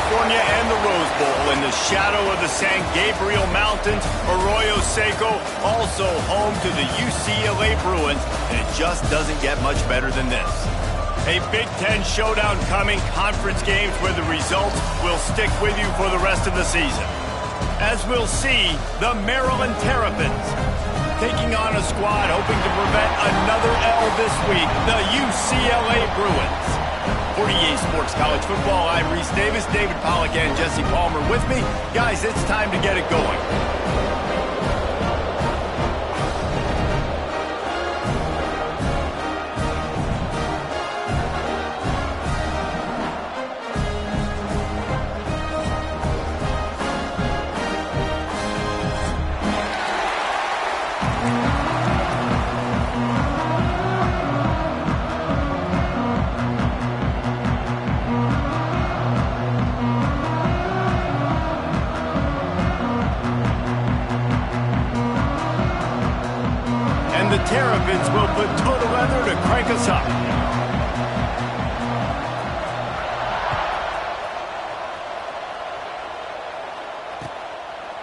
California and the Rose Bowl in the shadow of the San Gabriel Mountains, Arroyo Seco, also home to the UCLA Bruins, and it just doesn't get much better than this. A Big Ten showdown coming, conference games where the results will stick with you for the rest of the season. As we'll see, the Maryland Terrapins taking on a squad hoping to prevent another L this week, the UCLA Bruins. For EA Sports College Football, I'm Reese Davis, David Pollack, and Jesse Palmer with me. Guys, it's time to get it going. The Terrapins will put total leather to crank us up.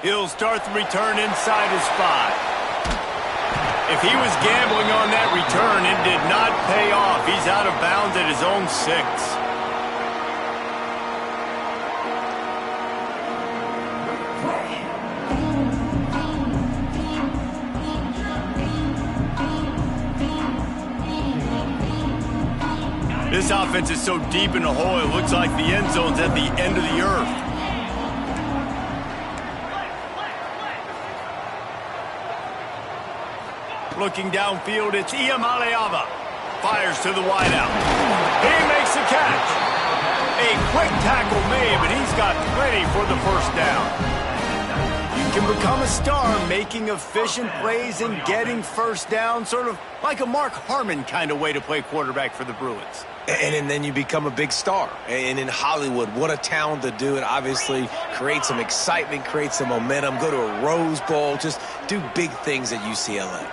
He'll start the return inside his 5. If he was gambling on that return, it did not pay off. He's out of bounds at his own 6. This offense is so deep in the hole, it looks like the end zone's at the end of the earth. Looking downfield, it's Iamaleava. Fires to the wideout. He makes the catch. A quick tackle made, but he's got plenty for the first down. You can become a star making efficient plays and getting first down, sort of like a Mark Harmon kind of way to play quarterback for the Bruins. And then you become a big star. And in Hollywood, what a town to do it. Obviously, create some excitement, create some momentum, go to a Rose Bowl, just do big things at UCLA.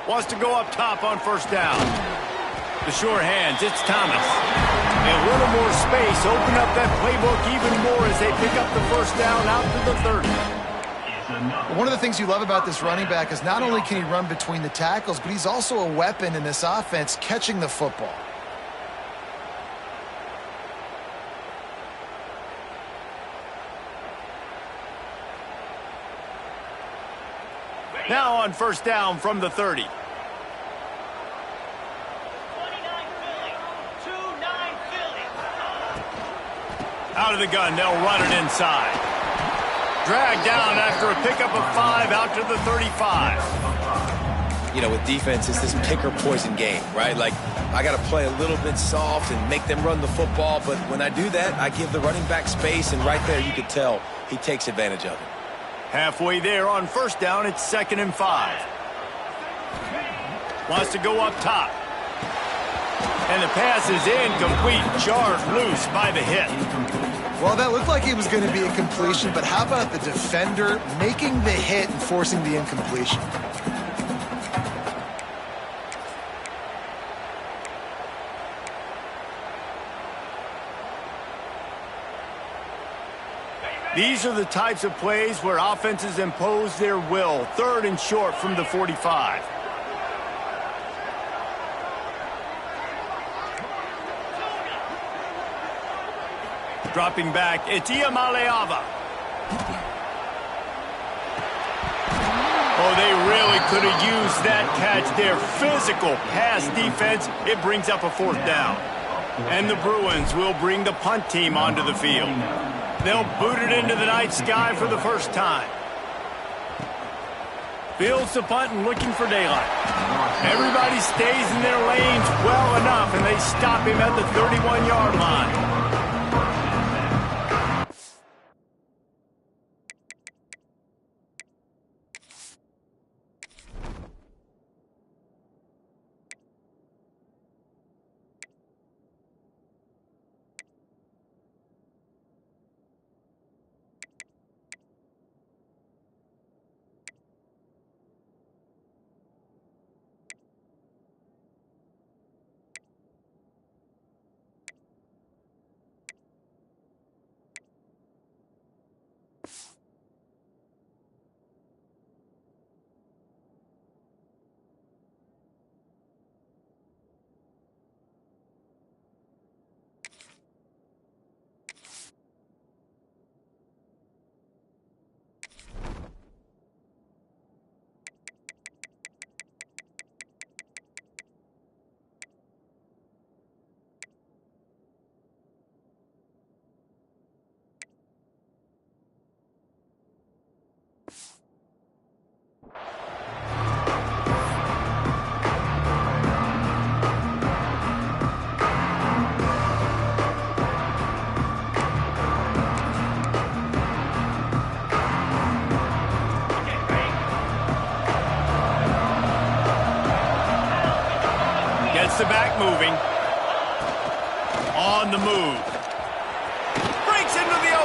Wants to go up top on first down. The sure hands, it's Thomas. A little more space, open up that playbook even more as they pick up the first down out to the 30. One of the things you love about this running back is not only can he run between the tackles, but he's also a weapon in this offense catching the football. Now on first down from the 30. Out of the gun, they'll run it inside. Dragged down after a pickup of 5 out to the 35. You know, with defense, it's this pick or poison game, right? Like, I got to play a little bit soft and make them run the football, but when I do that, I give the running back space, and right there you could tell he takes advantage of it. Halfway there on first down, it's 2nd and 5. Wants to go up top. And the pass is incomplete, jarred loose by the hit. Well, that looked like it was going to be a completion, but how about the defender making the hit and forcing the incompletion? These are the types of plays where offenses impose their will. 3rd and short from the 45. Dropping back, it's Iamaleava. Oh, they really could have used that catch there. Physical pass defense. It brings up a 4th down. And the Bruins will bring the punt team onto the field. They'll boot it into the night sky for the first time. Fields the punt and looking for daylight. Everybody stays in their lanes well enough, and they stop him at the 31-yard line.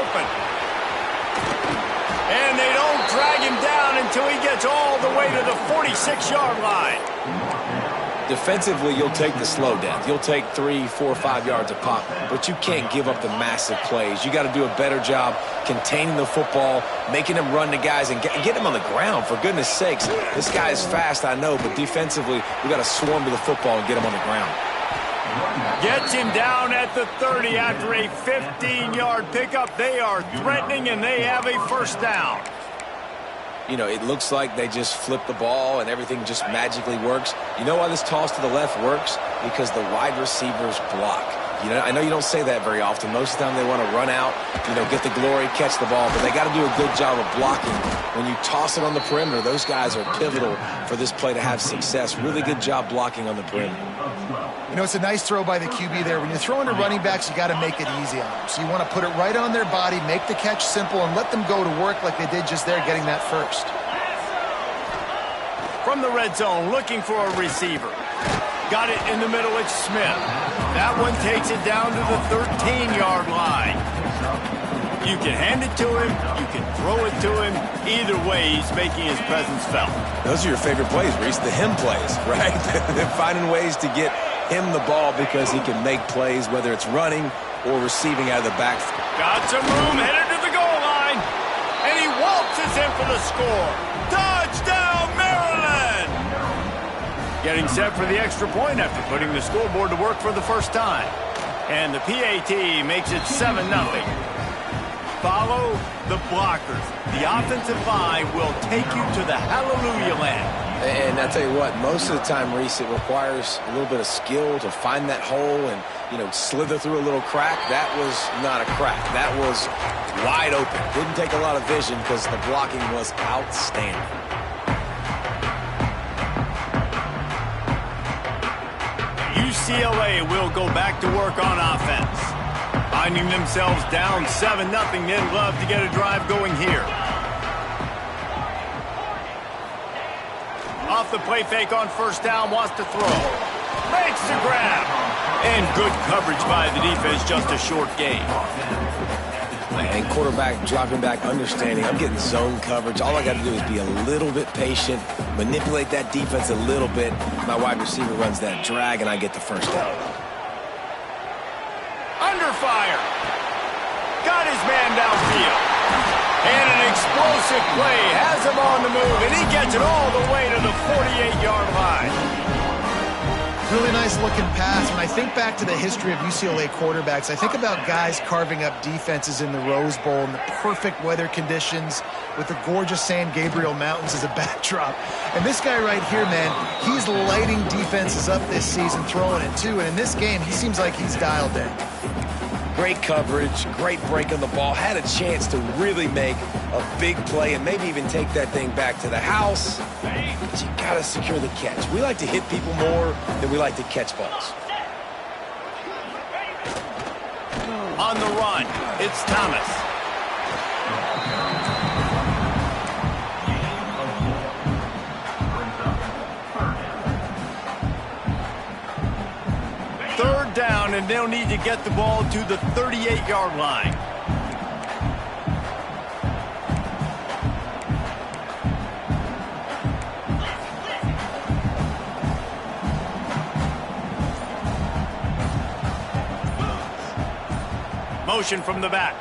open. And they don't drag him down until he gets all the way to the 46-yard line. Defensively, you'll take the slow death. You'll take 3, 4, 5 yards a pop, but you can't give up the massive plays. You got to do a better job containing the football, making them run to guys, and get him on the ground, for goodness sakes. This guy is fast, I know, but defensively, we got to swarm to the football and get him on the ground. Gets him down at the 30 after a 15-yard pickup. They are threatening, and they have a first down. You know, it looks like they just flip the ball and everything just magically works. You know why this toss to the left works? Because the wide receivers block. You know, I know you don't say that very often. Most of the time they want to run out, you know, get the glory, catch the ball, but they got to do a good job of blocking. When you toss it on the perimeter, those guys are pivotal for this play to have success. Really good job blocking on the perimeter. You know, it's a nice throw by the QB there. When you're throwing to running backs, you got to make it easy on them. So you want to put it right on their body, make the catch simple, and let them go to work like they did just there, getting that first. From the red zone, looking for a receiver. Got it in the middle, it's Smith. That one takes it down to the 13-yard line. You can hand it to him, you can throw it to him. Either way, he's making his presence felt. Those are your favorite plays, Reese, the him plays, right? They're finding ways to get him the ball because he can make plays, whether it's running or receiving out of the backfield. Got some room, headed to the goal line. And he waltzes in for the score. Touchdown, Maryland! Getting set for the extra point after putting the scoreboard to work for the first time. And the PAT makes it 7-0. Follow the blockers. The offensive line will take you to the hallelujah land. And I tell you what, most of the time, Reese, it requires a little bit of skill to find that hole and, you know, slither through a little crack. That was not a crack. That was wide open. Didn't take a lot of vision because the blocking was outstanding. UCLA will go back to work on offense. Finding themselves down 7-0, they'd love to get a drive going here. Off the play fake on first down, wants to throw. Makes the grab. And good coverage by the defense, just a short gain. And quarterback dropping back, understanding, I'm getting zone coverage. All I got to do is be a little bit patient, manipulate that defense a little bit. My wide receiver runs that drag, and I get the first down. Under fire. Got his man downfield. And an explosive play has him on the move, and he gets it all the way to the 48-yard line. Really nice looking pass. When I think back to the history of UCLA quarterbacks, I think about guys carving up defenses in the Rose Bowl in the perfect weather conditions with the gorgeous San Gabriel Mountains as a backdrop. And this guy right here, man, he's lighting defenses up this season, throwing it too. And in this game, he seems like he's dialed in. Great coverage, great break on the ball, had a chance to really make a big play and maybe even take that thing back to the house. But you gotta secure the catch. We like to hit people more than we like to catch balls. On the run, it's Thomas. Third down, and they'll need to get the ball to the 38-yard line. Motion from the back.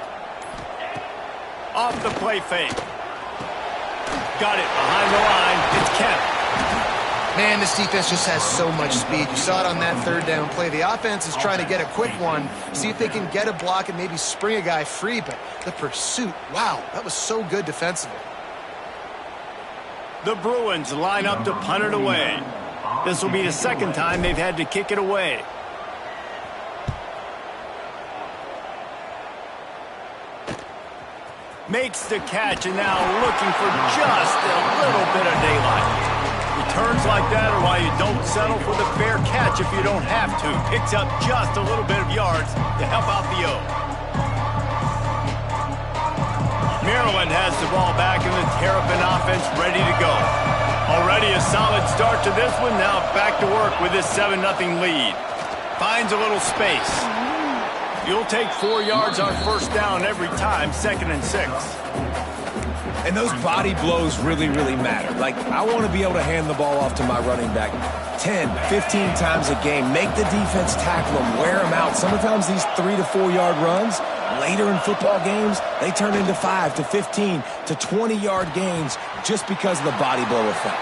Off the play fake. Got it behind the line. It's Kemp. Man, this defense just has so much speed. You saw it on that third down play. The offense is trying to get a quick one, see if they can get a block and maybe spring a guy free, but the pursuit, wow, that was so good defensively. The Bruins line up to punt it away. This will be the second time they've had to kick it away. Makes the catch, and now looking for just a little bit of daylight. Returns like that are why you don't settle for the fair catch if you don't have to. Picks up just a little bit of yards to help out the O. Maryland has the ball back in the Terrapin offense ready to go. Already a solid start to this one. Now back to work with this 7-0 lead. Finds a little space. You'll take 4 yards on first down every time, 2nd and 6. And those body blows really, really matter. Like, I want to be able to hand the ball off to my running back 10, 15 times a game. Make the defense tackle them, wear them out. Sometimes these 3 to 4 yard runs, later in football games, they turn into 5 to 15 to 20 yard gains just because of the body blow effect.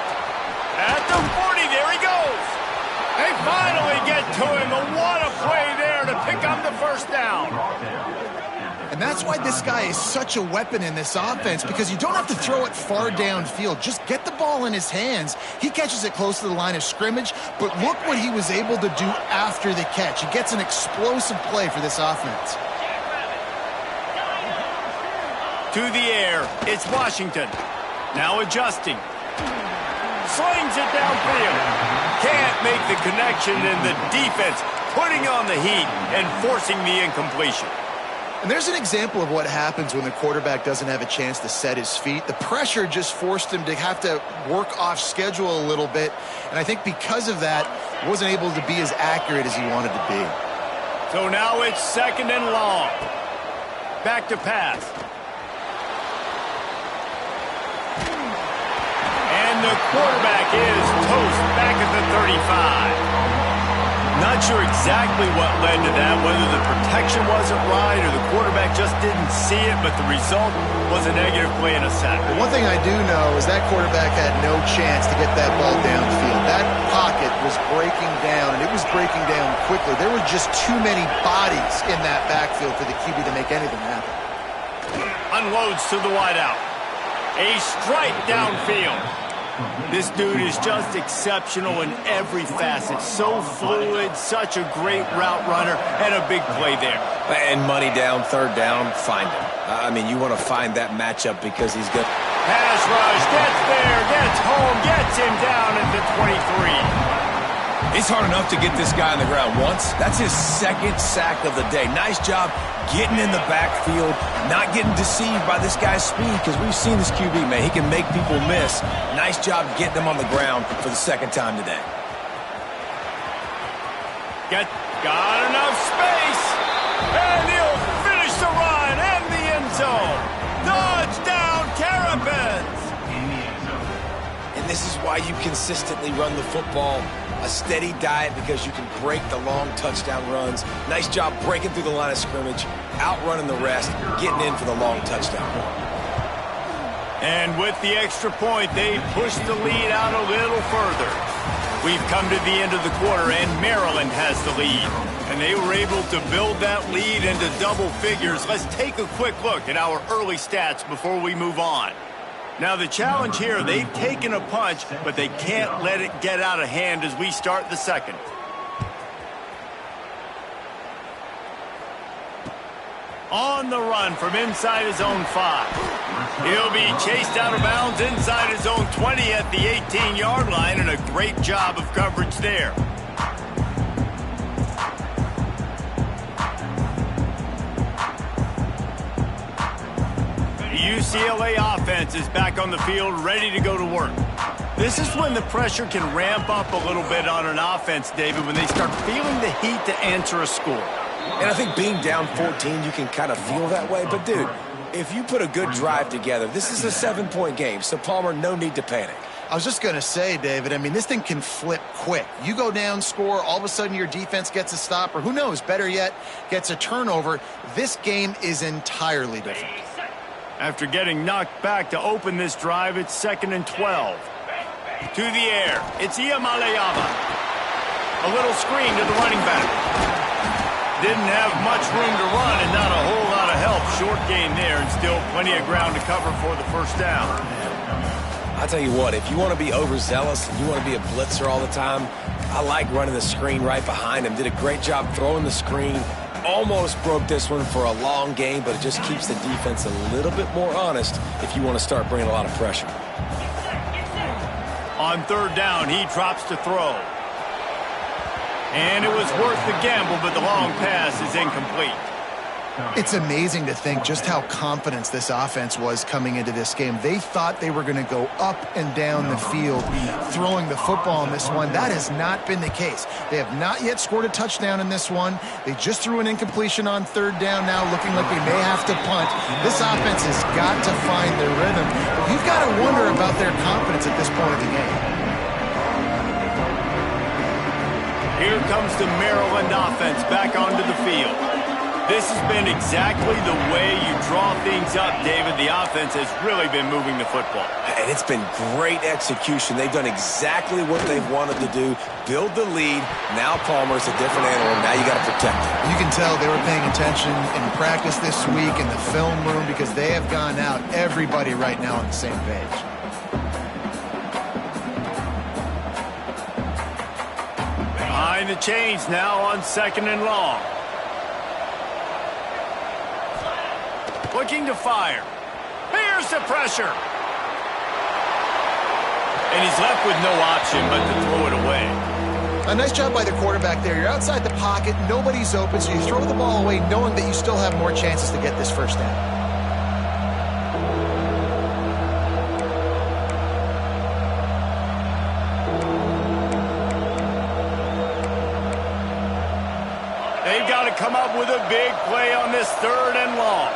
At the 40, there he goes. They finally get to him. And what a play there to pick up the first down. And that's why this guy is such a weapon in this offense, because you don't have to throw it far downfield. Just get the ball in his hands. He catches it close to the line of scrimmage, but look what he was able to do after the catch. He gets an explosive play for this offense. To the air, it's Washington. Now adjusting. Slings it downfield. Can't make the connection, and the defense putting on the heat and forcing the incompletion. And there's an example of what happens when the quarterback doesn't have a chance to set his feet. The pressure just forced him to have to work off schedule a little bit. And I think because of that, he wasn't able to be as accurate as he wanted to be. So now it's 2nd and long. Back to pass. And the quarterback is toast back at the 35. Not sure exactly what led to that, whether the protection wasn't right or the quarterback just didn't see it, but the result was a negative play and a sack. But one thing I do know is that quarterback had no chance to get that ball downfield. That pocket was breaking down, and it was breaking down quickly. There were just too many bodies in that backfield for the QB to make anything happen. Unloads to the wideout. A strike downfield. This dude is just exceptional in every facet. So fluid, such a great route runner, and a big play there. And money down, 3rd down, find him. I mean, you want to find that matchup because he's good. Pass rush, gets there, gets home, gets him down at the 23. It's hard enough to get this guy on the ground once. That's his 2nd sack of the day. Nice job getting in the backfield, not getting deceived by this guy's speed, because we've seen this QB, man. He can make people miss. Nice job getting him on the ground for the 2nd time today. Got enough space, and he'll finish the run and the end zone. Touchdown, Terrapins! And this is why you consistently run the football. A steady diet, because you can break the long touchdown runs. Nice job breaking through the line of scrimmage, outrunning the rest, getting in for the long touchdown run. And with the extra point, they push the lead out a little further. We've come to the end of the quarter, and Maryland has the lead. And they were able to build that lead into double figures. Let's take a quick look at our early stats before we move on. Now, the challenge here, they've taken a punch, but they can't let it get out of hand as we start the 2nd. On the run from inside his own 5. He'll be chased out of bounds inside his own 20 at the 18-yard line, and a great job of coverage there. UCLA offense is back on the field, ready to go to work. This is when the pressure can ramp up a little bit on an offense, David, when they start feeling the heat to answer a score. And I think being down 14, you can kind of feel that way. But, dude, if you put a good drive together, this is a 7-point game. So, Palmer, no need to panic. I was just going to say, David, I mean, this thing can flip quick. You go down, score, all of a sudden your defense gets a stop, or who knows, better yet, gets a turnover. This game is entirely different. After getting knocked back to open this drive, it's 2nd and 12. To the air, it's Iamaleava. A little screen to the running back. Didn't have much room to run and not a whole lot of help. Short gain there, and still plenty of ground to cover for the first down. I'll tell you what, if you want to be overzealous and you want to be a blitzer all the time, I like running the screen right behind him. Did a great job throwing the screen. Almost broke this one for a long game, but it just keeps the defense a little bit more honest if you want to start bringing a lot of pressure. On 3rd down, he drops to throw. And it was worth the gamble, but the long pass is incomplete. It's amazing to think just how confident this offense was coming into this game. They thought they were going to go up and down the field throwing the football in this one. That has not been the case. They have not yet scored a touchdown in this one. They just threw an incompletion on third down now, looking like they may have to punt. This offense has got to find their rhythm. You've got to wonder about their confidence at this point of the game. Here comes the Maryland offense back onto the field. This has been exactly the way you draw things up, David. The offense has really been moving the football. And it's been great execution. They've done exactly what they've wanted to do. Build the lead. Now Palmer's a different animal. Now you got to protect him. You can tell they were paying attention in practice this week in the film room because they have gone out, everybody right now on the same page. Behind the chains now on 2nd and long. Looking to fire. Here's the pressure. And he's left with no option but to throw it away. A nice job by the quarterback there. You're outside the pocket, nobody's open, so you throw the ball away knowing that you still have more chances to get this first down. They've got to come up with a big play on this 3rd and long.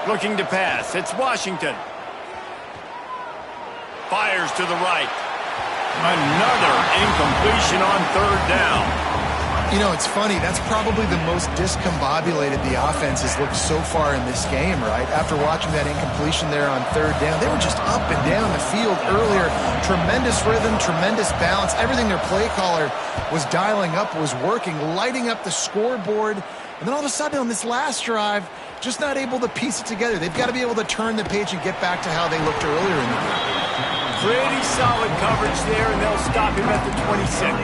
Looking to pass. It's Washington. Fires to the right. Another incompletion on 3rd down. You know, it's funny. That's probably the most discombobulated the offense has looked so far in this game, right? After watching that incompletion there on 3rd down, they were just up and down the field earlier. Tremendous rhythm, tremendous balance. Everything their play caller was dialing up was working, lighting up the scoreboard. And then all of a sudden on this last drive, just not able to piece it together. They've got to be able to turn the page and get back to how they looked earlier in the game. Pretty solid coverage there, and they'll stop him at the 26.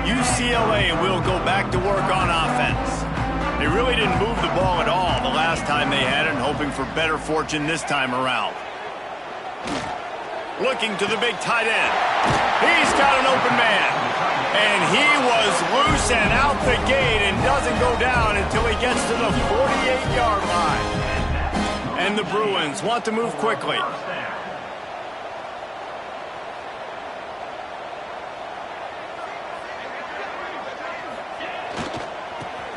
UCLA will go back to work on offense. They really didn't move the ball at all the last time they had it, and hoping for better fortune this time around. Looking to the big tight end. He's got an open man. And he was loose and out the gate and doesn't go down until he gets to the 48-yard line. And the Bruins want to move quickly.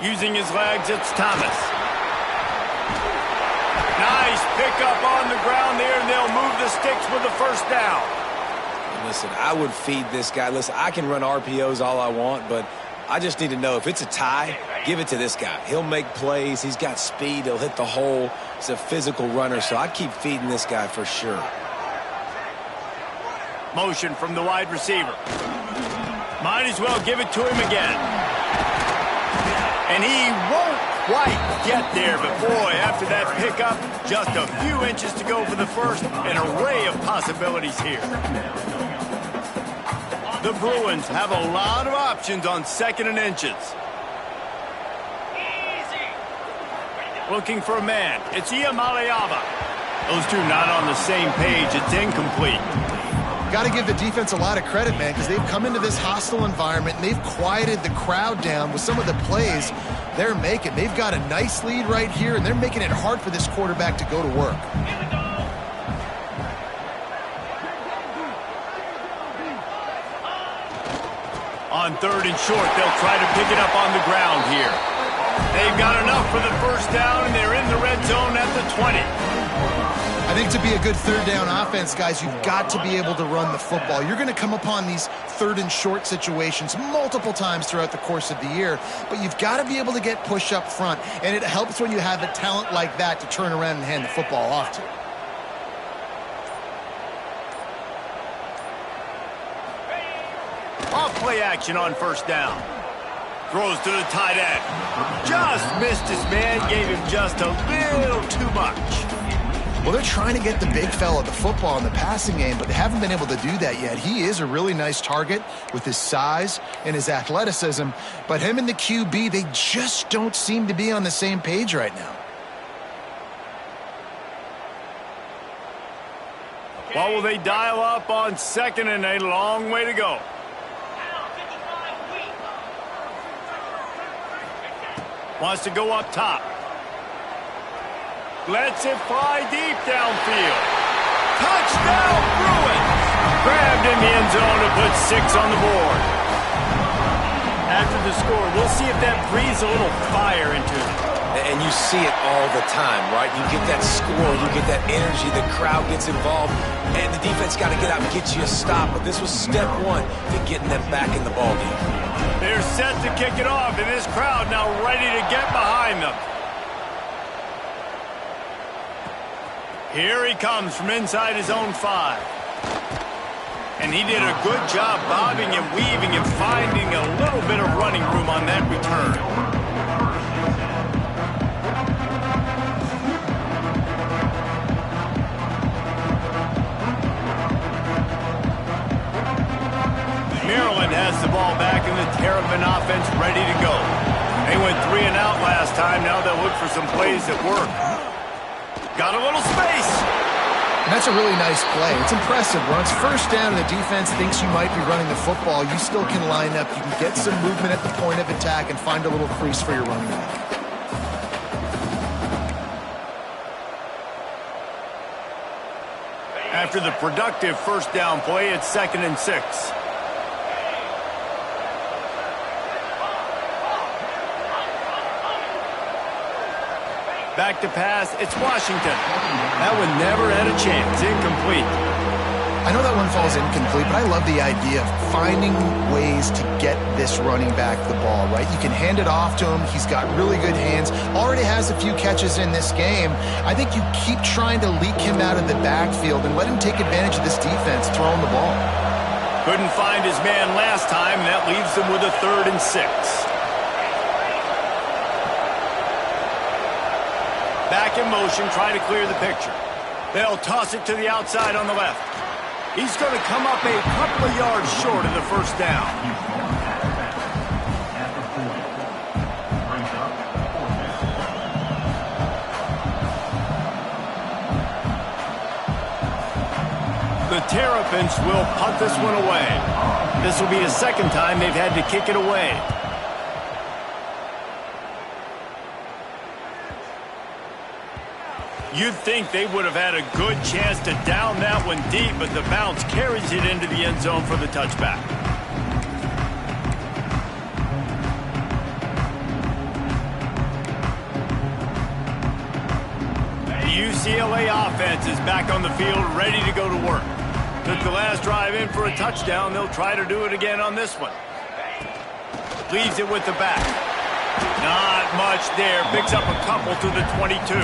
Using his legs, it's Thomas. Nice pickup on the ground there, and they'll move the sticks with the first down. Listen, I would feed this guy. Listen, I can run RPOs all I want, but I just need to know if it's a tie, give it to this guy. He'll make plays. He's got speed. He'll hit the hole. He's a physical runner, so I'd keep feeding this guy for sure. Motion from the wide receiver. Might as well give it to him again. And he won't quite get there, but boy, after that pickup, just a few inches to go for the first. An array of possibilities here. The Bruins have a lot of options on 2nd and inches. Looking for a man. It's Iamaleava. Those two not on the same page. It's incomplete. Got to give the defense a lot of credit, man, because they've come into this hostile environment and they've quieted the crowd down with some of the plays they're making. They've got a nice lead right here, and they're making it hard for this quarterback to go to work. On 3rd and short, they'll try to pick it up on the ground here. They've got enough for the first down, and they're in the red zone at the 20. I think to be a good 3rd down offense, guys, you've got to be able to run the football. You're going to come upon these 3rd and short situations multiple times throughout the course of the year, but you've got to be able to get push up front, and it helps when you have a talent like that to turn around and hand the football off to. Off play action on first down. Throws to the tight end. Just missed his man, gave him just a little too much. Well, they're trying to get the big fella the football in the passing game, but they haven't been able to do that yet. He is a really nice target with his size and his athleticism, but him and the QB, they just don't seem to be on the same page right now. What will they dial up on second and a long way to go? Wants to go up top. Lets it fly deep downfield. Touchdown, Bruins! Grabbed in the end zone to put 6 on the board. After the score, we'll see if that breathes a little fire into it. And you see it all the time, right? You get that score, you get that energy, the crowd gets involved, and the defense got to get out and get you a stop. But this was step one to getting them back in the ballgame. They're set to kick it off, and this crowd now ready to get behind them. Here he comes from inside his own 5. And he did a good job bobbing and weaving and finding a little bit of running room on that return. Maryland has the ball back in the Terrapin offense ready to go. They went 3 and out last time. Now they'll look for some plays that work. Got a little space. And that's a really nice play. It's impressive. When it's first down and the defense thinks you might be running the football, you still can line up. You can get some movement at the point of attack and find a little crease for your running back. After the productive first down play, it's 2nd and 6. Back to pass, it's Washington. That one never had a chance, incomplete. I know that one falls incomplete, but I love the idea of finding ways to get this running back the ball, right? You can hand it off to him. He's got really good hands. Already has a few catches in this game. I think you keep trying to leak him out of the backfield and let him take advantage of this defense throwing the ball. Couldn't find his man last time, and that leaves them with a 3rd and 6. Back in motion, trying to clear the picture. They'll toss it to the outside on the left. He's going to come up a couple of yards short of the first down. The Terrapins will punt this one away. This will be the 2nd time they've had to kick it away. You'd think they would have had a good chance to down that one deep, but the bounce carries it into the end zone for the touchback. The UCLA offense is back on the field, ready to go to work. Took the last drive in for a touchdown. They'll try to do it again on this one. Leaves it with the back. Not much there. Picks up a couple to the 22.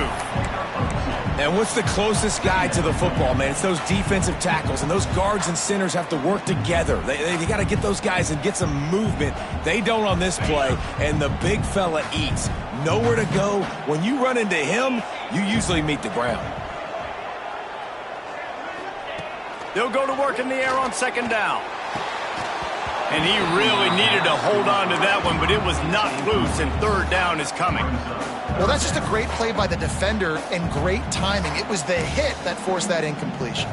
And what's the closest guy to the football, man? It's those defensive tackles, and those guards and centers have to work together. They got to get those guys and get some movement. They don't on this play, and the big fella eats. Nowhere to go. When you run into him, you usually meet the ground. They'll go to work in the air on 2nd down. And he really needed to hold on to that one, but it was not loose, and 3rd down is coming. Well, that's just a great play by the defender and great timing. It was the hit that forced that incompletion.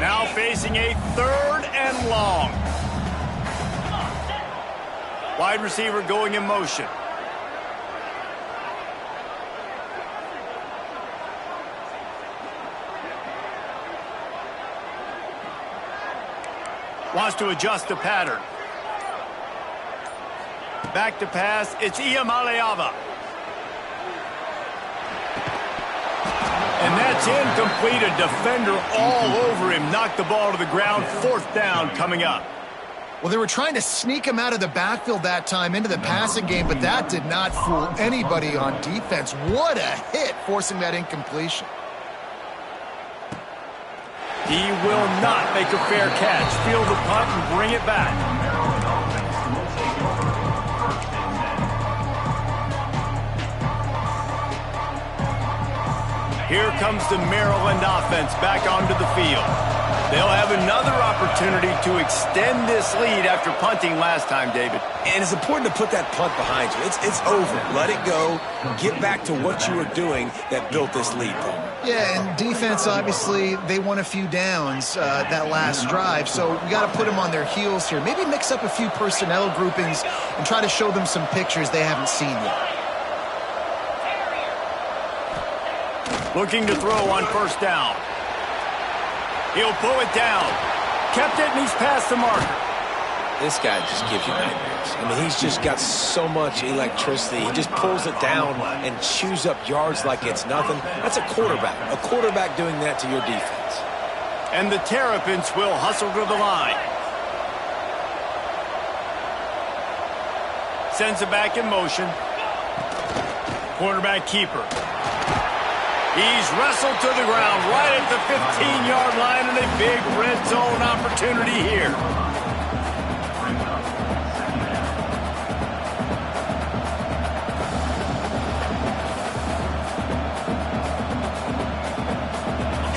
Now facing a 3rd and long. Wide receiver going in motion. Wants to adjust the pattern. Back to pass, it's Iamaleava. And that's incomplete. A defender all over him. Knocked the ball to the ground. 4th down coming up. Well, they were trying to sneak him out of the backfield that time into the passing game, but that did not fool anybody on defense. What a hit, forcing that incompletion. He will not make a fair catch. Field the punt and bring it back. Here comes the Maryland offense back onto the field. They'll have another opportunity to extend this lead after punting last time, David. And it's important to put that punt behind you. It's over. Let it go. Get back to what you were doing that built this lead, Paul. Yeah, and defense, obviously, they won a few downs that last drive, so we got to put them on their heels here. Maybe mix up a few personnel groupings and try to show them some pictures they haven't seen yet. Looking to throw on first down. He'll pull it down. Kept it, and he's past the marker. This guy just gives you nightmares. I mean, he's just got so much electricity. He just pulls it down and chews up yards like it's nothing. That's a quarterback. A quarterback doing that to your defense. And the Terrapins will hustle to the line. Sends it back in motion. Quarterback keeper. He's wrestled to the ground right at the 15-yard line, and a big red zone opportunity here.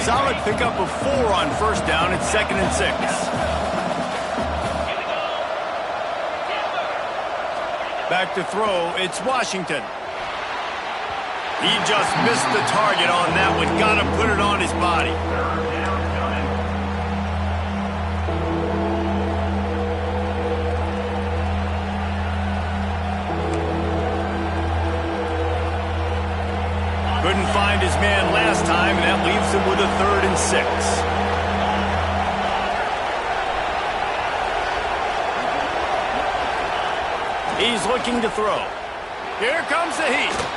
Solid pickup of 4 on first down. It's 2nd and 6. Back to throw. It's Washington. He just missed the target on that one. Got to put it on his body. Couldn't find his man last time, and that leaves him with a 3rd and 6. He's looking to throw. Here comes the heat.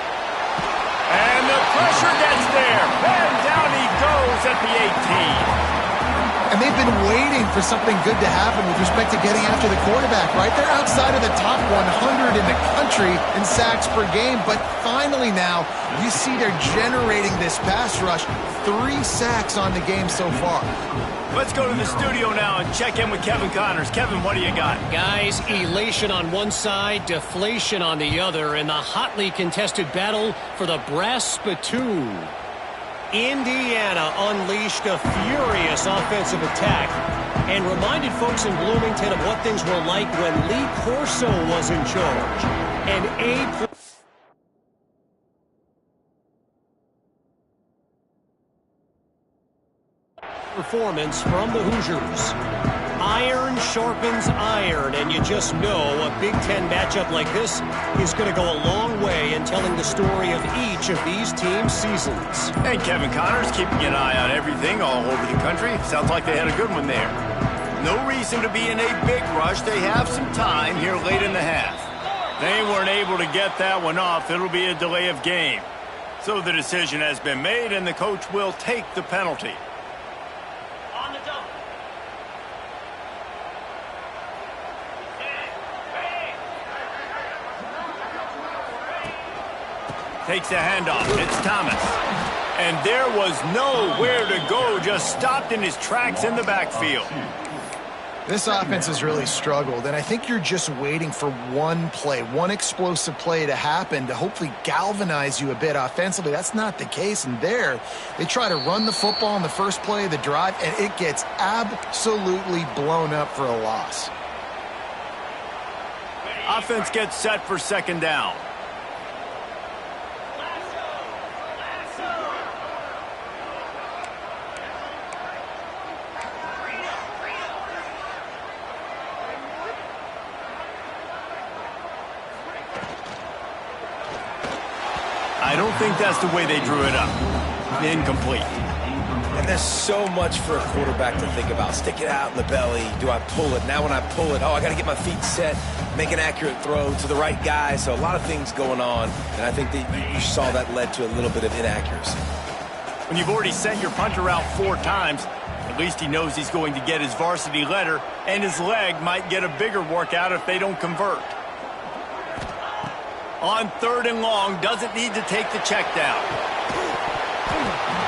And the pressure gets there. And down he goes at the 18. And they've been waiting for something good to happen with respect to getting after the quarterback, right? They're outside of the top 100 in the country in sacks per game, but finally now you see they're generating this pass rush. 3 sacks on the game so far. Let's go to the studio now and check in with Kevin Connors. Kevin, what do you got? Guys, elation on one side, deflation on the other in the hotly contested battle for the brass spittoon. Indiana unleashed a furious offensive attack and reminded folks in Bloomington of what things were like when Lee Corso was in charge. An A performance from the Hoosiers. Iron sharpens iron, and you just know a Big Ten matchup like this is going to go a long way in telling the story of each of these teams' seasons. And Kevin Connors keeping an eye on everything all over the country. Sounds like they had a good one there. No reason to be in a big rush. They have some time here late in the half. They weren't able to get that one off. It'll be a delay of game. So the decision has been made, and the coach will take the penalty. Takes a handoff. It's Thomas. And there was nowhere to go. Just stopped in his tracks in the backfield. This offense has really struggled, and I think you're just waiting for one play, one explosive play to happen to hopefully galvanize you a bit offensively. That's not the case, and there they try to run the football in the first play of the drive, and it gets absolutely blown up for a loss. Offense gets set for 2nd down. I don't think that's the way they drew it up. Incomplete. And there's so much for a quarterback to think about. Stick it out in the belly. Do I pull it? Now when I pull it, I got to get my feet set, make an accurate throw to the right guy. So a lot of things going on, and I think that you saw that led to a little bit of inaccuracy. When you've already sent your punter out 4 times, at least he knows he's going to get his varsity letter, and his leg might get a bigger workout if they don't convert. On 3rd and long, doesn't need to take the check down.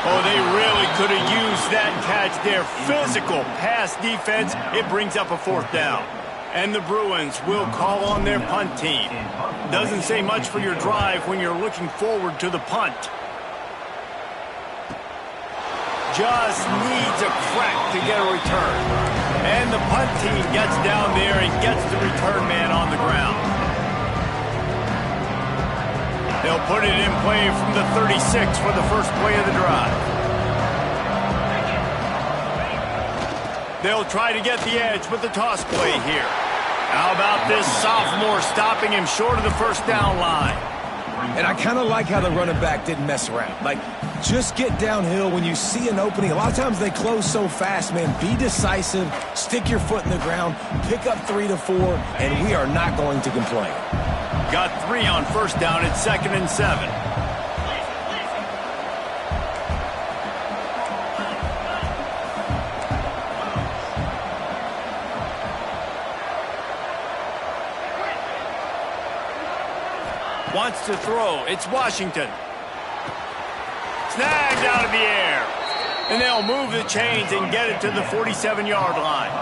Oh, they really could have used that catch there. Physical pass defense. It brings up a 4th down. And the Bruins will call on their punt team. Doesn't say much for your drive when you're looking forward to the punt. just needs a crack to get a return. And the punt team gets down there and gets the return man on the ground. They'll put it in play from the 36 for the first play of the drive. They'll try to get the edge with the toss play here. How about this sophomore stopping him short of the first down line? And I kind of like how the running back didn't mess around. Like, just get downhill when you see an opening. A lot of times they close so fast, man. Be decisive, stick your foot in the ground, pick up 3 to 4, and we are not going to complain. Got 3 on first down at 2nd and 7. Wants to throw. It's Washington. Snagged out of the air. And they'll move the chains and get it to the 47-yard line.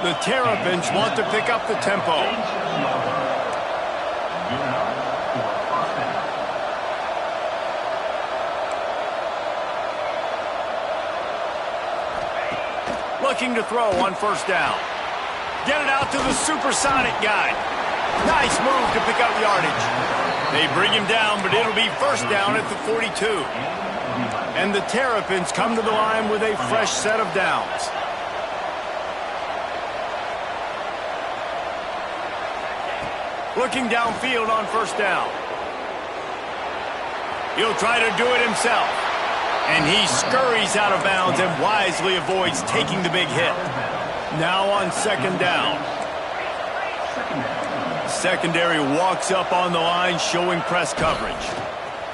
The Terrapins want to pick up the tempo. Looking to throw on first down. Get it out to the supersonic guy. Nice move to pick up yardage. They bring him down, but it'll be first down at the 42. And the Terrapins come to the line with a fresh set of downs. Looking downfield on first down. He'll try to do it himself. And he scurries out of bounds and wisely avoids taking the big hit. Now on second down. Secondary walks up on the line, showing press coverage.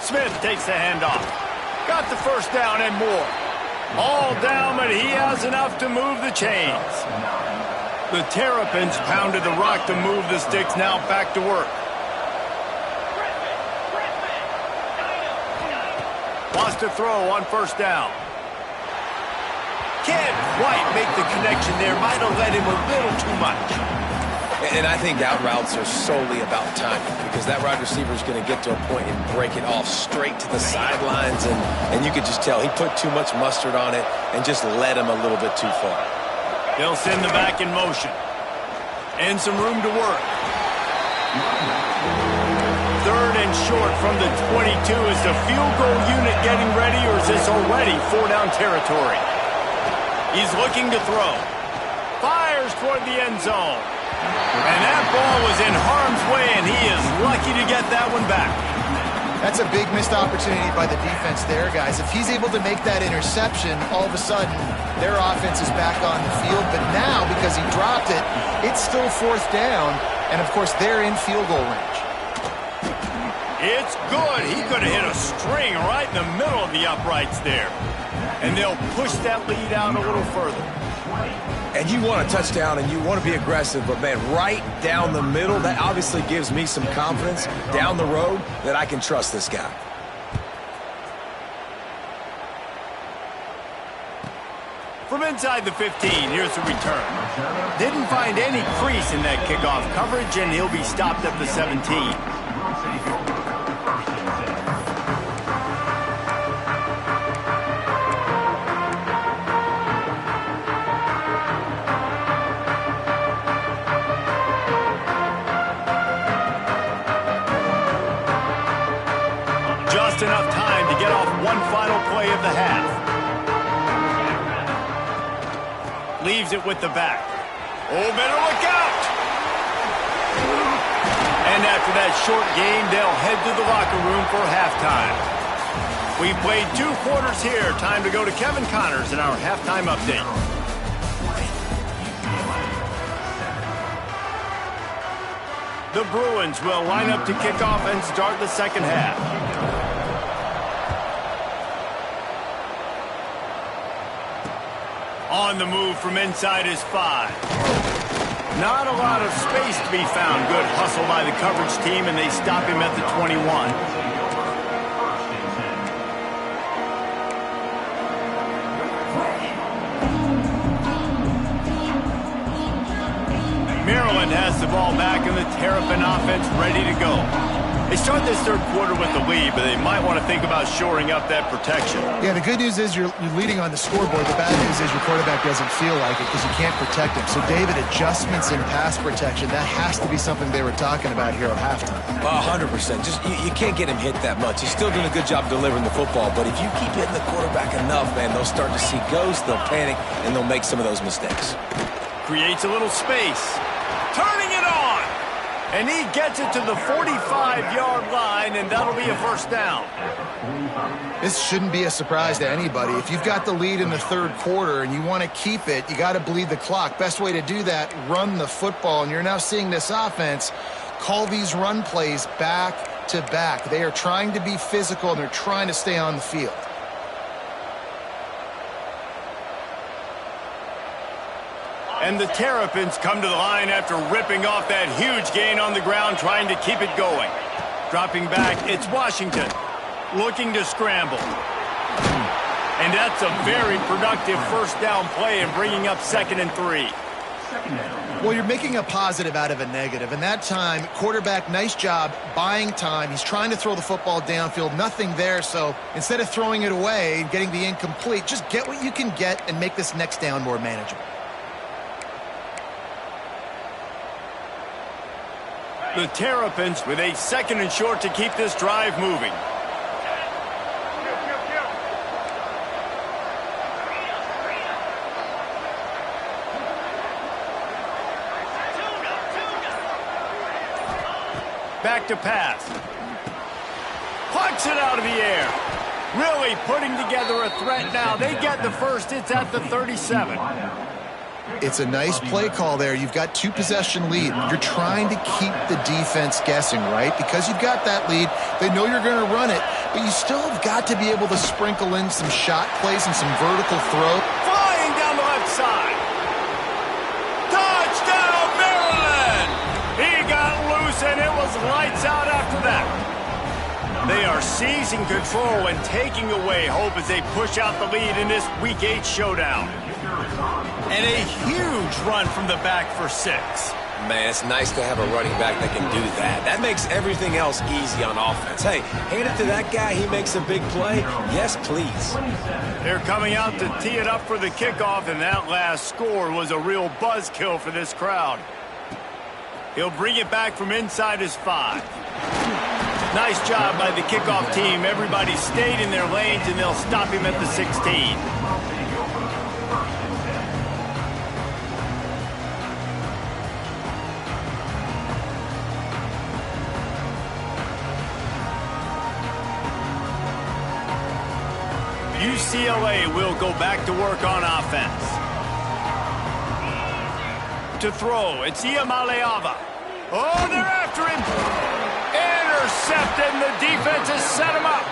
Smith takes the handoff. Got the first down and more. All down, but he has enough to move the chains. The Terrapins pounded the rock to move the sticks, now back to work. Wants to throw on first down. Can't quite make the connection there. Might have let him a little too much. And I think out routes are solely about timing, because that wide receiver is going to get to a point and break it off straight to the sidelines, and you could just tell he put too much mustard on it and just led him a little bit too far. They'll send the back in motion. And some room to work. Third and short from the 22. Is the field goal unit getting ready, or is this already 4-down territory? He's looking to throw. Fires toward the end zone. And that ball was in harm's way, and he is lucky to get that one back. That's a big missed opportunity by the defense there, guys. If he's able to make that interception, all of a sudden, their offense is back on the field. But now, because he dropped it, it's still fourth down. And, of course, they're in field goal range. It's good. He could have hit a string right in the middle of the uprights there. And they'll push that lead out a little further. And you want a touchdown and you want to be aggressive, but, man, right down the middle, that obviously gives me some confidence down the road that I can trust this guy. From inside the 15, here's the return. Didn't find any crease in that kickoff coverage, and he'll be stopped at the 17. Just enough time to get off one final play of the half. Leaves it with the back. Oh, better look out! And after that short game, they'll head to the locker room for halftime. We played 2 quarters here. Time to go to Kevin Connors in our halftime update. The Bruins will line up to kick off and start the second half. On the move from inside is 5. Not a lot of space to be found. Good hustle by the coverage team, and they stop him at the 21. Maryland has the ball back, and the Terrapin offense ready to go. They start this third quarter with the lead, but they might want to think about shoring up that protection. Yeah, the good news is you're leading on the scoreboard. The bad news is your quarterback doesn't feel like it because you can't protect him. So, David, adjustments in pass protection, that has to be something they were talking about here at halftime. 100%. Just you can't get him hit that much. He's still doing a good job delivering the football, but if you keep hitting the quarterback enough, man, they'll start to see ghosts, they'll panic, and they'll make some of those mistakes. Creates a little space. Turning it on. And he gets it to the 45-yard line, and that'll be a first down. This shouldn't be a surprise to anybody. If you've got the lead in the third quarter and you want to keep it, you got to bleed the clock. Best way to do that, run the football. And you're now seeing this offense call these run plays back to back. They are trying to be physical, and they're trying to stay on the field. And the Terrapins come to the line after ripping off that huge gain on the ground, trying to keep it going. Dropping back, it's Washington, looking to scramble. And that's a very productive first down play and bringing up 2nd and 3. Well, you're making a positive out of a negative. And that time, quarterback, nice job buying time. He's trying to throw the football downfield. Nothing there. So instead of throwing it away and getting the incomplete, just get what you can get and make this next down more manageable. The Terrapins with a 2nd and short to keep this drive moving. Back to pass. Punts it out of the air. Really putting together a threat now. They get the first. It's at the 37. It's a nice play call there. You've got 2-possession lead. You're trying to keep the defense guessing, right? Because you've got that lead, they know you're going to run it, but you still have got to be able to sprinkle in some shot plays and some vertical throw. Flying down the left side. Touchdown, Maryland! He got loose, and it was lights out after that. They are seizing control and taking away hope as they push out the lead in this Week 8 showdown. And a huge run from the back for 6. Man, it's nice to have a running back that can do that. That makes everything else easy on offense. Hey, hand it to that guy. He makes a big play. Yes, please. They're coming out to tee it up for the kickoff, and that last score was a real buzzkill for this crowd. He'll bring it back from inside his 5. Nice job by the kickoff team. Everybody stayed in their lanes, and they'll stop him at the 16. UCLA will go back to work on offense. To throw, it's Iamaleava. Oh, they're after him. Intercepted, and the defense has set him up.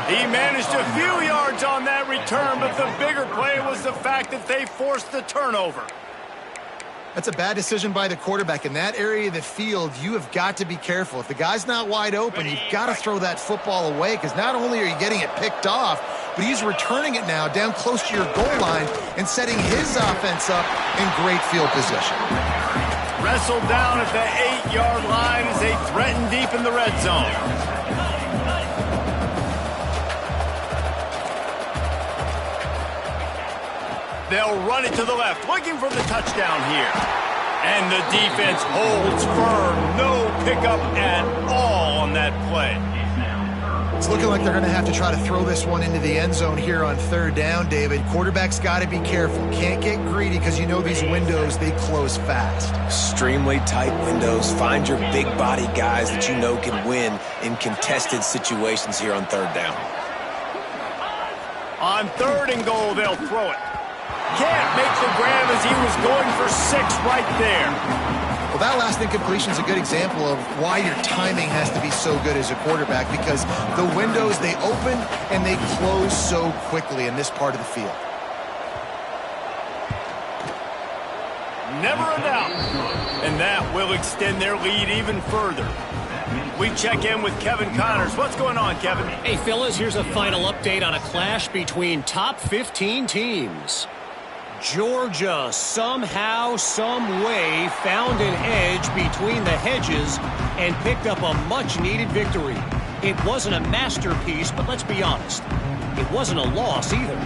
He managed a few yards on that return, but the bigger play was the fact that they forced the turnover. That's a bad decision by the quarterback. In that area of the field, you have got to be careful. If the guy's not wide open, you've got to throw that football away, because not only are you getting it picked off, but he's returning it now down close to your goal line and setting his offense up in great field position. Wrestled down at the 8-yard line as they threaten deep in the red zone. They'll run it to the left, looking for the touchdown here. And the defense holds firm. No pickup at all on that play. It's looking like they're going to have to try to throw this one into the end zone here on 3rd down, David. Quarterback's got to be careful. Can't get greedy because you know these windows, they close fast. Extremely tight windows. Find your big body guys that you know can win in contested situations here on 3rd down. On 3rd and goal, they'll throw it. Can't make the grab as he was going for 6 right there. Well, that last incompletion is a good example of why your timing has to be so good as a quarterback, because the windows, they open and they close so quickly in this part of the field. Never a doubt. And that will extend their lead even further. We check in with Kevin Connors. What's going on, Kevin? Hey, fellas, here's a final update on a clash between top 15 teams. Georgia somehow, some way found an edge between the hedges and picked up a much-needed victory. It wasn't a masterpiece, but let's be honest, it wasn't a loss either.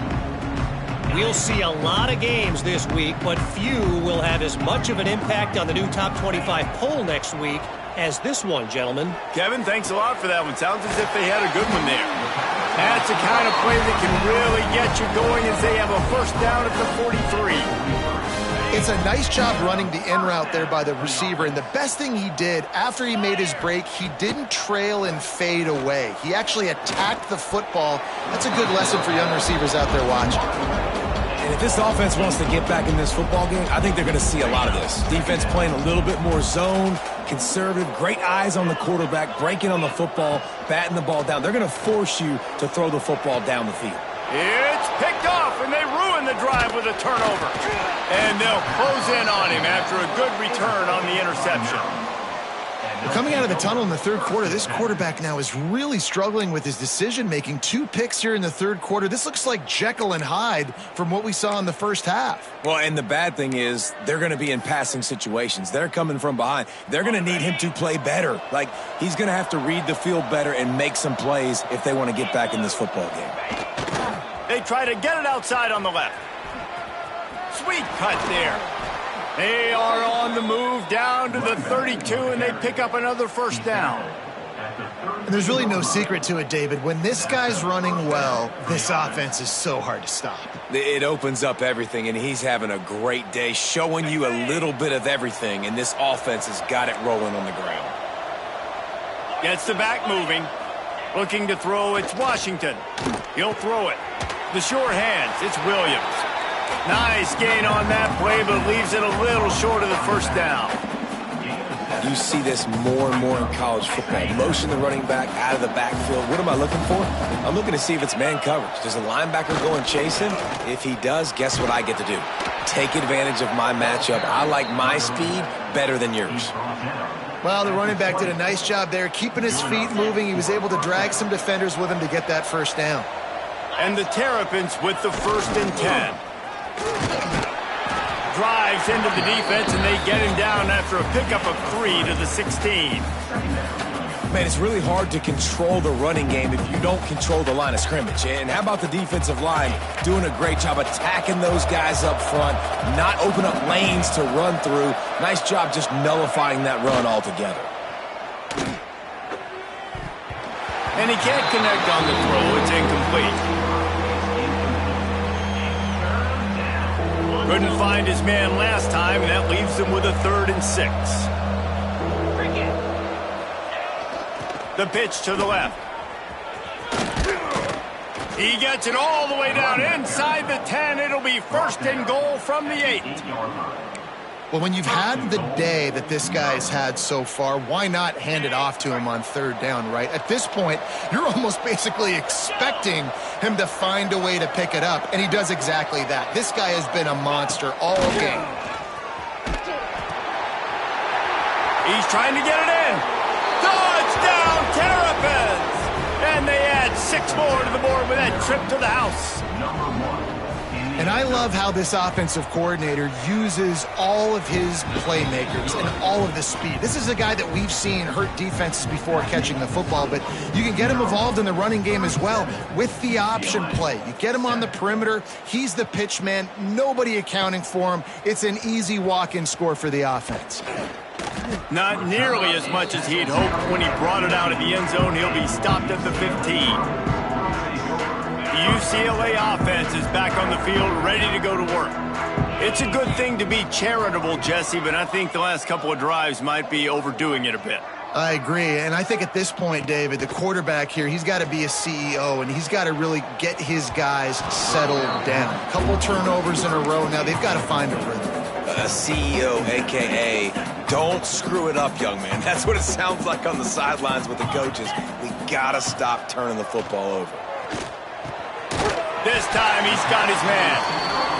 We'll see a lot of games this week, but few will have as much of an impact on the new top 25 poll next week as this one, gentlemen. Kevin, thanks a lot for that one. Sounds as if they had a good one there. That's the kind of play that can really get you going as they have a first down at the 43. It's a nice job running the in route there by the receiver, and the best thing he did after he made his break, he didn't trail and fade away. He actually attacked the football. That's a good lesson for young receivers out there watching. And if this offense wants to get back in this football game, I think they're going to see a lot of this. Defense playing a little bit more zone, conservative, great eyes on the quarterback, breaking on the football, batting the ball down. They're going to force you to throw the football down the field. It's picked off, and they ruin the drive with a turnover. And they'll close in on him after a good return on the interception. Coming out of the tunnel in the third quarter, this quarterback now is really struggling with his decision-making. 2 picks here in the third quarter. This looks like Jekyll and Hyde from what we saw in the first half. Well, and the bad thing is they're going to be in passing situations. They're coming from behind. They're going to need him to play better. Like, he's going to have to read the field better and make some plays if they want to get back in this football game. They try to get it outside on the left. Sweet cut there. They are on the move down to the 32, and they pick up another first down. And there's really no secret to it, David. When this guy's running well, this offense is so hard to stop. It opens up everything, and he's having a great day, showing you a little bit of everything, and this offense has got it rolling on the ground. Gets the back moving. Looking to throw, it's Washington. He'll throw it. The sure hands, it's Williams. Nice gain on that play, but leaves it a little short of the first down. You see this more and more in college football. Motion the running back out of the backfield. What am I looking for? I'm looking to see if it's man coverage. Does the linebacker go and chase him? If he does, guess what I get to do? Take advantage of my matchup. I like my speed better than yours. Well, the running back did a nice job there, keeping his feet moving. He was able to drag some defenders with him to get that first down. And the Terrapins with the 1st and 10. Drives into the defense, and they get him down after a pickup of 3 to the 16. Man, it's really hard to control the running game if you don't control the line of scrimmage. And how about the defensive line doing a great job attacking those guys up front, not open up lanes to run through. Nice job just nullifying that run altogether. And he can't connect on the throw. It's incomplete. Couldn't find his man last time, and that leaves him with a 3rd and 6. The pitch to the left. He gets it all the way down inside the 10. It'll be 1st and goal from the 8. Well, when you've had the day that this guy's had so far, why not hand it off to him on 3rd down, right? At this point, you're almost basically expecting him to find a way to pick it up, and he does exactly that. This guy has been a monster all game. He's trying to get it in. Touchdown, Terrapins! And they add 6 more to the board with that trip to the house. And I love how this offensive coordinator uses all of his playmakers and all of the speed. This is a guy that we've seen hurt defenses before catching the football, but you can get him involved in the running game as well with the option play. You get him on the perimeter. He's the pitch man. Nobody accounting for him. It's an easy walk-in score for the offense. Not nearly as much as he'd hoped when he brought it out of the end zone. He'll be stopped at the 15. The UCLA offense is back on the field, ready to go to work. It's a good thing to be charitable, Jesse, but I think the last couple of drives might be overdoing it a bit. I agree, and I think at this point, David, the quarterback here, he's got to be a CEO, and he's got to really get his guys settled down. A couple turnovers in a row now. They've got to find a rhythm. A CEO, a.k.a. don't screw it up, young man. That's what it sounds like on the sidelines with the coaches. We got to stop turning the football over. This time he's got his man.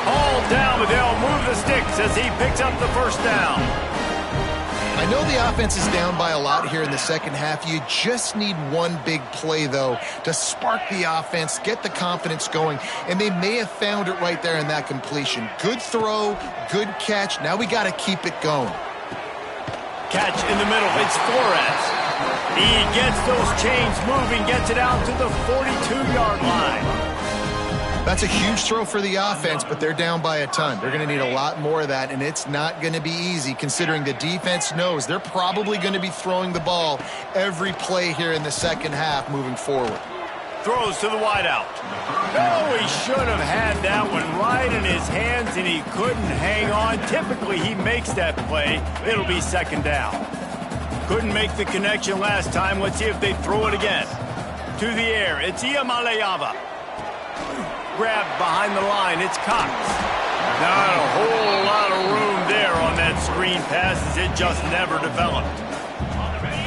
Hauled down, but they'll move the sticks as he picks up the first down. I know the offense is down by a lot here in the second half. You just need one big play, though, to spark the offense, get the confidence going, and they may have found it right there in that completion. Good throw, good catch. Now we got to keep it going. Catch in the middle. It's Flores. He gets those chains moving, gets it out to the 42-yard line. That's a huge throw for the offense, but they're down by a ton. They're going to need a lot more of that, and it's not going to be easy considering the defense knows they're probably going to be throwing the ball every play here in the second half moving forward. Throws to the wideout. Oh, he should have had that one right in his hands, and he couldn't hang on. Typically, he makes that play. It'll be second down. Couldn't make the connection last time. Let's see if they throw it again. To the air, it's Iamaleava. Grabbed behind the line, it's Cox. Not a whole lot of room there on that screen pass as it just never developed.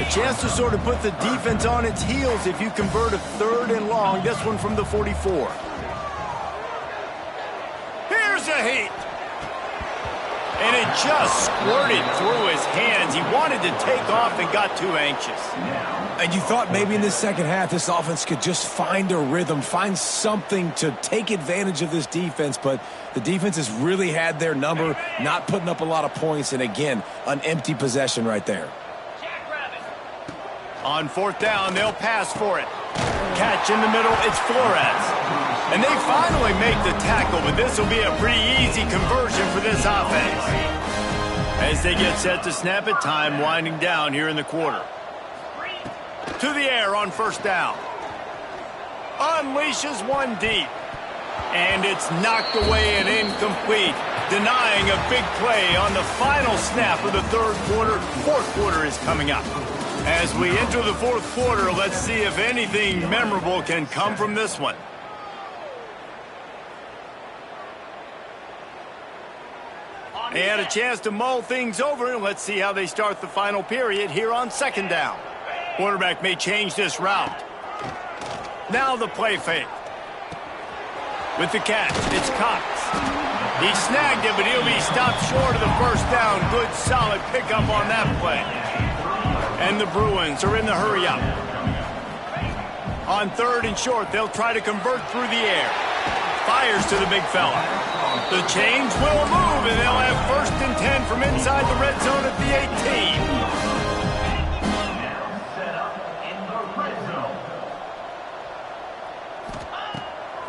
A chance to sort of put the defense on its heels if you convert a 3rd and long. This one from the 44. Here's a heat. And it just squirted through his hands. He wanted to take off and got too anxious. And you thought maybe in this second half this offense could just find a rhythm, find something to take advantage of this defense, but the defense has really had their number, not putting up a lot of points, and again, an empty possession right there. On 4th down, they'll pass for it. Catch in the middle, it's Flores. And they finally make the tackle, but this will be a pretty easy conversion for this offense. As they get set to snap it, time winding down here in the quarter. To the air on 1st down. Unleashes one deep. And it's knocked away and incomplete, denying a big play on the final snap of the 3rd quarter. 4th quarter is coming up. As we enter the 4th quarter, let's see if anything memorable can come from this one. And a chance to mull things over, and let's see how they start the final period here on 2nd down. Quarterback may change this route. Now the play fake. With the catch, it's Cox. He snagged it, but he'll be stopped short of the 1st down. Good, solid pickup on that play. And the Bruins are in the hurry-up. On 3rd and short, they'll try to convert through the air. Fires to the big fella. The chains will move, and they'll have 1st and 10 from inside the red zone at the 18.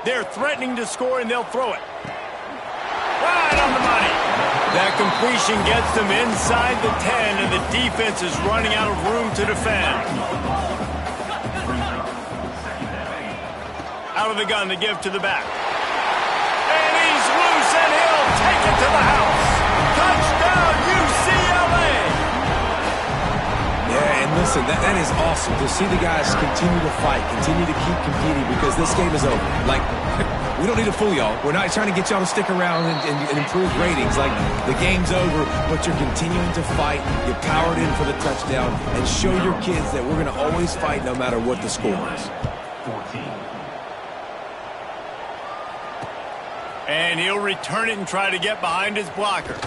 They're threatening to score, and they'll throw it. Right on the money. That completion gets them inside the 10, and the defense is running out of room to defend. Out of the gun to give to the back. And he's loose, and he'll take it to the house. Touchdown, UCLA! Yeah, and listen, that is awesome to see the guys continue to fight, continue to keep competing, because this game is over. Like, we don't need to fool y'all. We're not trying to get y'all to stick around and improve ratings. Like, the game's over, but you're continuing to fight. You powered in for the touchdown, and show your kids that we're going to always fight no matter what the score is. 14. And he'll return it and try to get behind his blocker.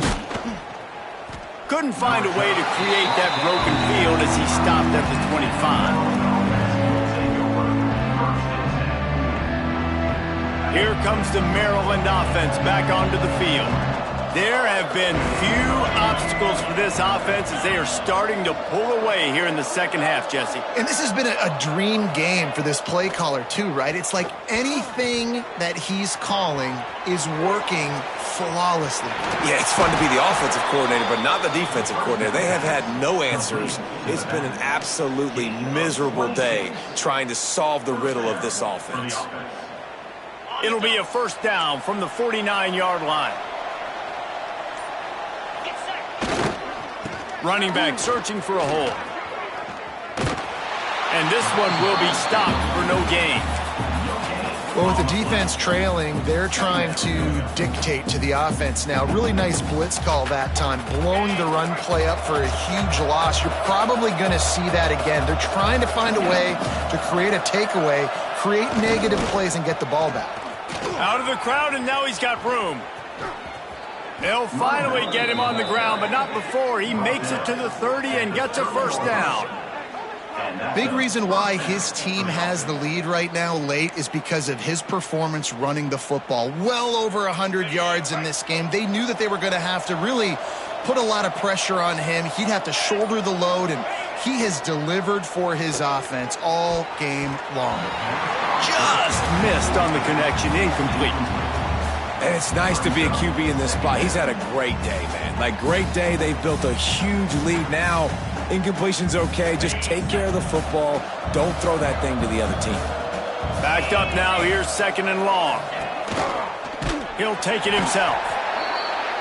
Couldn't find a way to create that broken field as he stopped at the 25. Here comes the Maryland offense back onto the field. There have been few obstacles for this offense as they are starting to pull away here in the second half, Jesse. And this has been a dream game for this play caller too, right? It's like anything that he's calling is working flawlessly. Yeah, it's fun to be the offensive coordinator, but not the defensive coordinator. They have had no answers. It's been an absolutely miserable day trying to solve the riddle of this offense. It'll be a 1st down from the 49-yard line. Running back searching for a hole. And this one will be stopped for no gain. Well, with the defense trailing, they're trying to dictate to the offense now. Really nice blitz call that time, blowing the run play up for a huge loss. You're probably going to see that again. They're trying to find a way to create a takeaway, create negative plays, and get the ball back. Out of the crowd, and now he's got room. They'll finally get him on the ground, but not before he makes it to the 30 and gets a first down. Big reason why his team has the lead right now late is because of his performance running the football. Well over 100 yards in this game. They knew that they were going to have to really put a lot of pressure on him. He'd have to shoulder the load, and he has delivered for his offense all game long. Just missed on the connection, incomplete. And it's nice to be a QB in this spot. He's had a great day, man. Like, great day. They've built a huge lead now. Incompletion's okay. Just take care of the football. Don't throw that thing to the other team. Backed up now. Here's 2nd and long. He'll take it himself.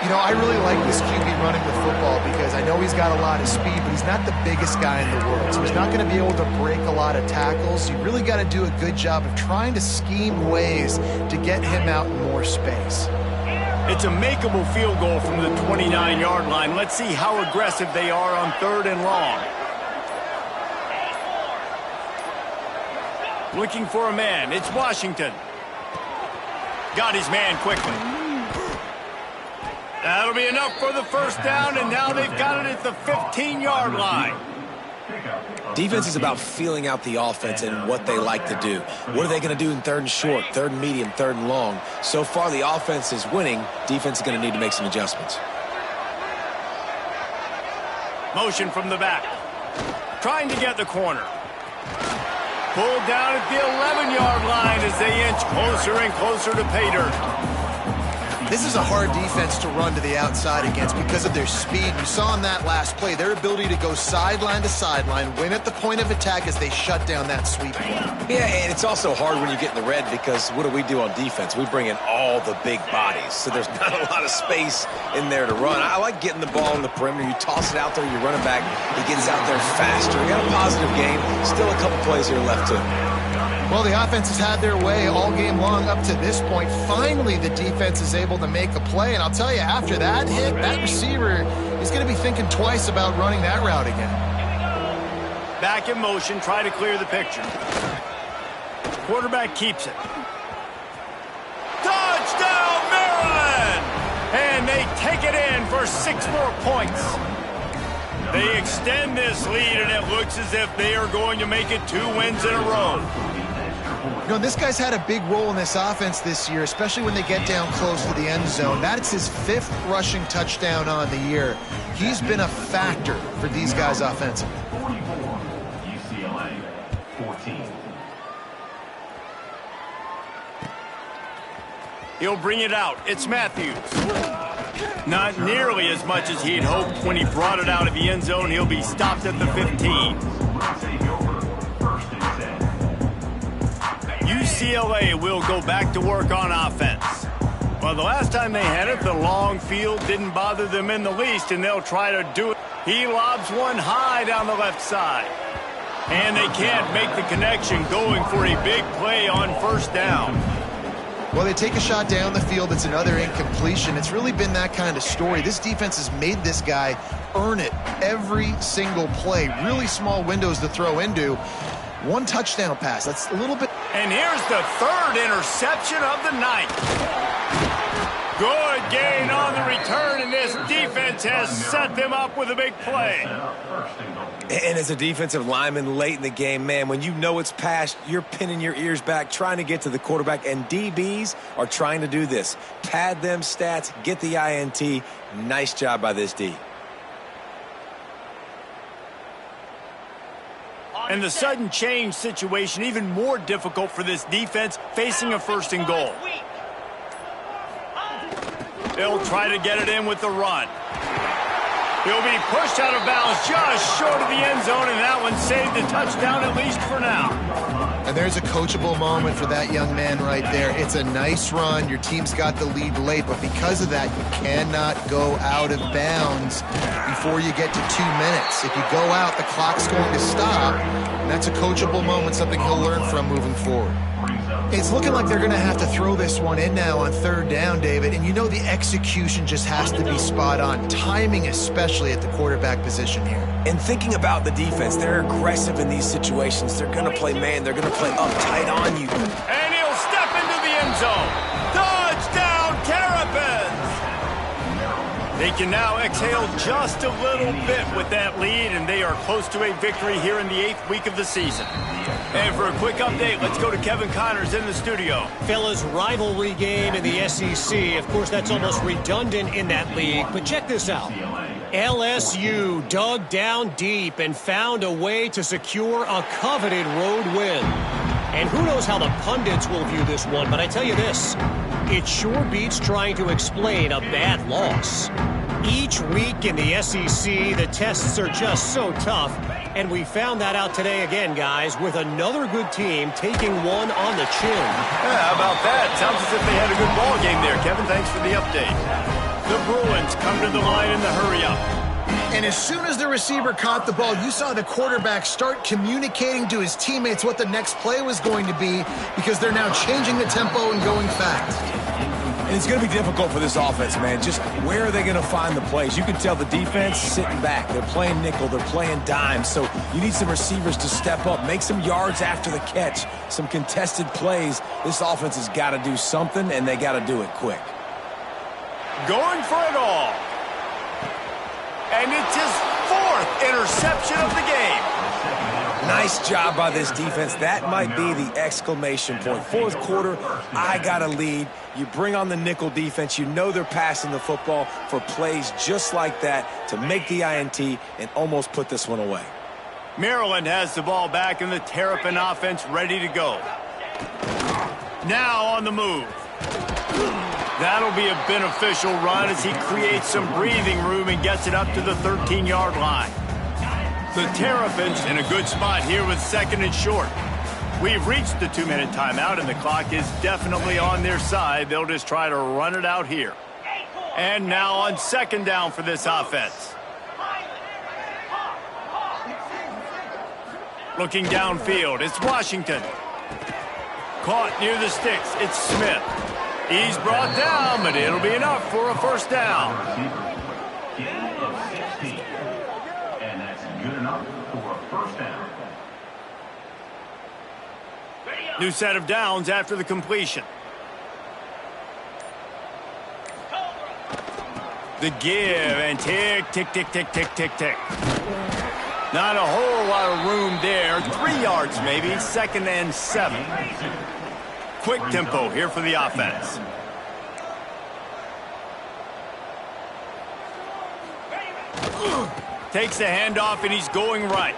You know, I really like this QB running the football because I know he's got a lot of speed, but he's not the biggest guy in the world. So he's not going to be able to break a lot of tackles. You really got to do a good job of trying to scheme ways to get him out in more space. It's a makeable field goal from the 29-yard line. Let's see how aggressive they are on 3rd and long. Looking for a man. It's Washington. Got his man quickly. That'll be enough for the first down, and now they've got it at the 15-yard line. Defense is about feeling out the offense and what they like to do. What are they going to do in 3rd and short, 3rd and medium, 3rd and long? So far, the offense is winning. Defense is going to need to make some adjustments. Motion from the back. Trying to get the corner. Pulled down at the 11-yard line as they inch closer and closer to pay dirt. This is a hard defense to run to the outside against because of their speed. You saw in that last play their ability to go sideline to sideline, win at the point of attack as they shut down that sweep play. Yeah, and it's also hard when you get in the red because what do on defense? We bring in all the big bodies, so there's not a lot of space in there to run. I like getting the ball in the perimeter. You toss it out there, you run it back, he gets out there faster. We got a positive game. Still a couple plays here left to him. Well, the offense has had their way all game long up to this point. Finally, the defense is able to make a play. And I'll tell you, after that hit, that receiver is going to be thinking twice about running that route again. Back in motion, try to clear the picture. Quarterback keeps it. Touchdown, Maryland! And they take it in for 6 more points. They extend this lead, and it looks as if they are going to make it 2 wins in a row. You know, this guy's had a big role in this offense this year, especially when they get down close to the end zone. That's his 5th rushing touchdown on the year. He's been a factor for these guys offensively. 44, UCLA, 14. He'll bring it out. It's Matthews. Not nearly as much as he'd hoped when he brought it out of the end zone. He'll be stopped at the 15. UCLA will go back to work on offense. Well, the last time they had it, the long field didn't bother them in the least, and they'll try to do it. He lobs one high down the left side. And they can't make the connection, going for a big play on 1st down. Well, they take a shot down the field. It's another incompletion. It's really been that kind of story. This defense has made this guy earn it every single play. Really small windows to throw into. 1 touchdown pass. That's a little bit. And here's the 3rd interception of the night. Good gain on the return, and this defense has set them up with a big play. And as a defensive lineman late in the game, man, when you know it's past, you're pinning your ears back, trying to get to the quarterback, and DBs are trying to do this. Pad them stats, get the INT. Nice job by this D. And the sudden change situation even more difficult for this defense, facing a 1st and goal. They'll try to get it in with the run. He'll be pushed out of bounds just short of the end zone, and that one saved a touchdown, at least for now. And there's a coachable moment for that young man right there. It's a nice run. Your team's got the lead late, but because of that, you cannot go out of bounds before you get to 2 minutes. If you go out, the clock's going to stop, and that's a coachable moment, something he'll learn from moving forward. It's looking like they're going to have to throw this one in now on 3rd down, David, and you know the execution just has to be spot on. Timing, especially at the quarterback position here. And thinking about the defense, they're aggressive in these situations. They're going to play man. They're going to play uptight on you. And he'll step into the end zone. Touchdown, Terrapins! They can now exhale just a little bit with that lead, and they are close to a victory here in the 8th week of the season. And for a quick update, let's go to Kevin Connors in the studio. Fellas, rivalry game in the SEC. Of course, that's almost redundant in that league, but check this out. LSU dug down deep and found a way to secure a coveted road win. And who knows how the pundits will view this one, but I tell you this, it sure beats trying to explain a bad loss. Each week in the SEC, the tests are just so tough, and we found that out today again, guys, with another good team taking one on the chin. Yeah, how about that? Sounds as if they had a good ball game there, Kevin. Thanks for the update. The Bruins come to the line in the hurry-up. And as soon as the receiver caught the ball, you saw the quarterback start communicating to his teammates what the next play was going to be, because they're now changing the tempo and going fast. And it's going to be difficult for this offense, man. Just where are they going to find the plays? You can tell the defense sitting back. They're playing nickel. They're playing dime. So you need some receivers to step up, make some yards after the catch, some contested plays. This offense has got to do something, and they got to do it quick. Going for it all. And it's his 4th interception of the game. Nice job by this defense. That might be the exclamation point. 4th quarter, I got a lead. You bring on the nickel defense. You know they're passing the football for plays just like that to make the INT and almost put this one away. Maryland has the ball back and the Terrapin offense ready to go. Now on the move. That'll be a beneficial run as he creates some breathing room and gets it up to the 13-yard line. The Terrapins in a good spot here with 2nd and short. We've reached the 2-minute timeout, and the clock is definitely on their side. They'll just try to run it out here. And now on 2nd down for this offense. Looking downfield, it's Washington. Caught near the sticks, it's Smith. He's brought down, but it'll be enough for a 1st down. Gain of 16. And that's good enough for a 1st down. New set of downs after the completion. The give and tick, tick, tick, tick, tick, tick, tick. Not a whole lot of room there. 3 yards maybe, 2nd and 7. Quick tempo here for the offense. Takes the handoff and he's going right.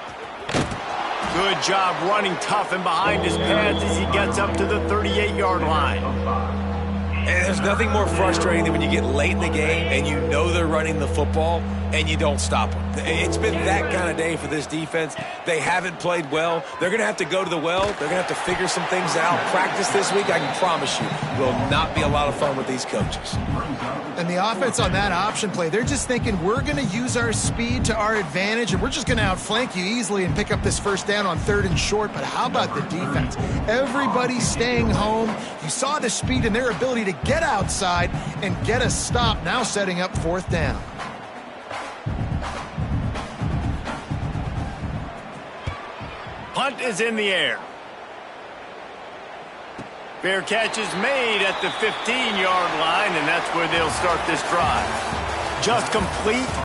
Good job running tough and behind his pads as he gets up to the 38-yard line. And there's nothing more frustrating than when you get late in the game and you know they're running the football and you don't stop them. It's been that kind of day for this defense. They haven't played well. They're going to have to go to the well. They're going to have to figure some things out. Practice this week, I can promise you, will not be a lot of fun with these coaches. And the offense on that option play, they're just thinking we're going to use our speed to our advantage, and we're just going to outflank you easily and pick up this 1st down on 3rd and short. But how about the defense? Everybody staying home. You saw the speed and their ability to get outside and get a stop, now setting up 4th down. Punt is in the air. Fair catch is made at the 15-yard line, and that's where they'll start this drive. Just complete